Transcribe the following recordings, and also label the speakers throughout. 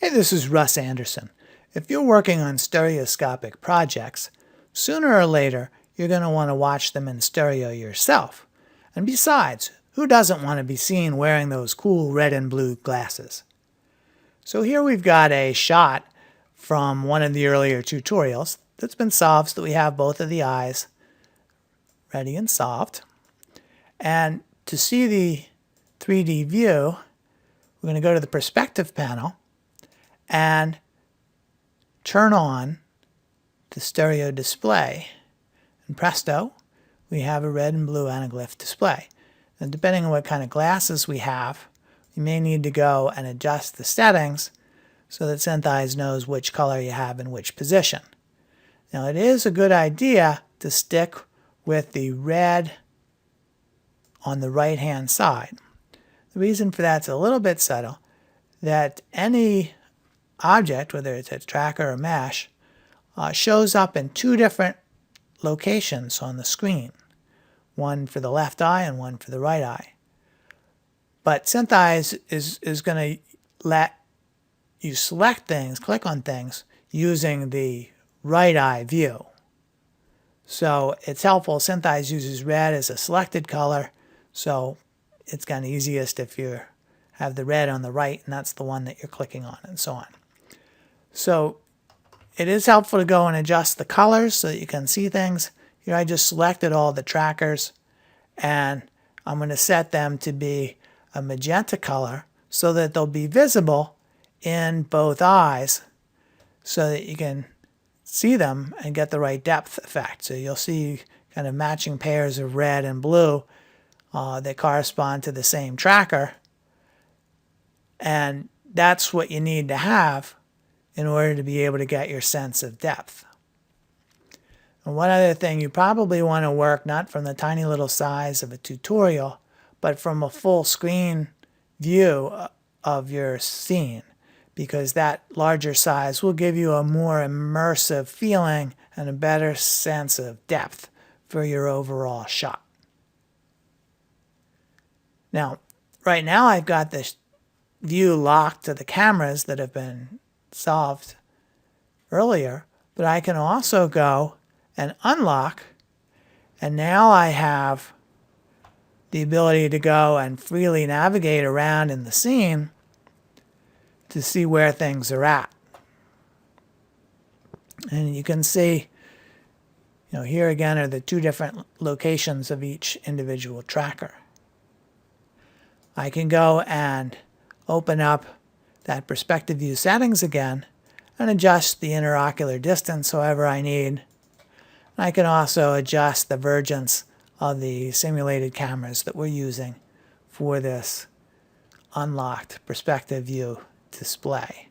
Speaker 1: Hey, this is Russ Andersson. If you're working on stereoscopic projects, sooner or later you're going to want to watch them in stereo yourself. And besides, who doesn't want to be seen wearing those cool red and blue glasses? So here we've got a shot from one of the earlier tutorials that's been solved so that we have both of the eyes ready and solved. And to see the 3D view, we're going to go to the perspective panel and turn on the stereo display. And presto, we have a red and blue anaglyph display. And depending on what kind of glasses we have, you may need to go and adjust the settings so that SynthEyes knows which color you have in which position. Now it is a good idea to stick with the red on the right hand side. The reason for that's a little bit subtle, that any object, whether it's a tracker or mesh, shows up in two different locations on the screen. One for the left eye and one for the right eye. But SynthEyes is going to let you select things, click on things, using the right eye view. So it's helpful. SynthEyes uses red as a selected color, so it's kind of easiest if you have the red on the right and that's the one that you're clicking on, and so on. So it is helpful to go and adjust the colors so that you can see things. Here I just selected all the trackers and I'm going to set them to be a magenta color so that they'll be visible in both eyes so that you can see them and get the right depth effect. So you'll see kind of matching pairs of red and blue that correspond to the same tracker, and that's what you need to have in order to be able to get your sense of depth. And one other thing, you probably want to work not from the tiny little size of a tutorial, but from a full screen view of your scene, because that larger size will give you a more immersive feeling and a better sense of depth for your overall shot. Now, right now I've got this view locked to the cameras that have been solved earlier, but I can also go and unlock, and now I have the ability to go and freely navigate around in the scene to see where things are at. And you can see, here again are the two different locations of each individual tracker. I can go and open up that perspective view settings again and adjust the interocular distance however I need. I can also adjust the vergence of the simulated cameras that we're using for this unlocked perspective view display.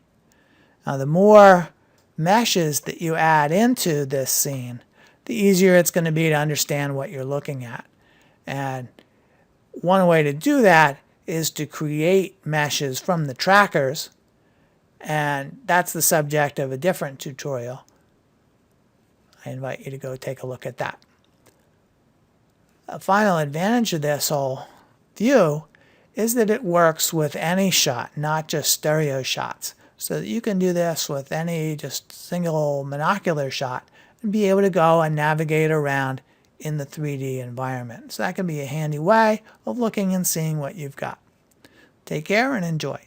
Speaker 1: Now the more meshes that you add into this scene, the easier it's going to be to understand what you're looking at. And one way to do that is to create meshes from the trackers, and that's the subject of a different tutorial. I invite you to go take a look at that. A final advantage of this whole view is that it works with any shot, not just stereo shots, so that you can do this with any just single monocular shot and be able to go and navigate around in the 3D environment. So that can be a handy way of looking and seeing what you've got. Take care and enjoy.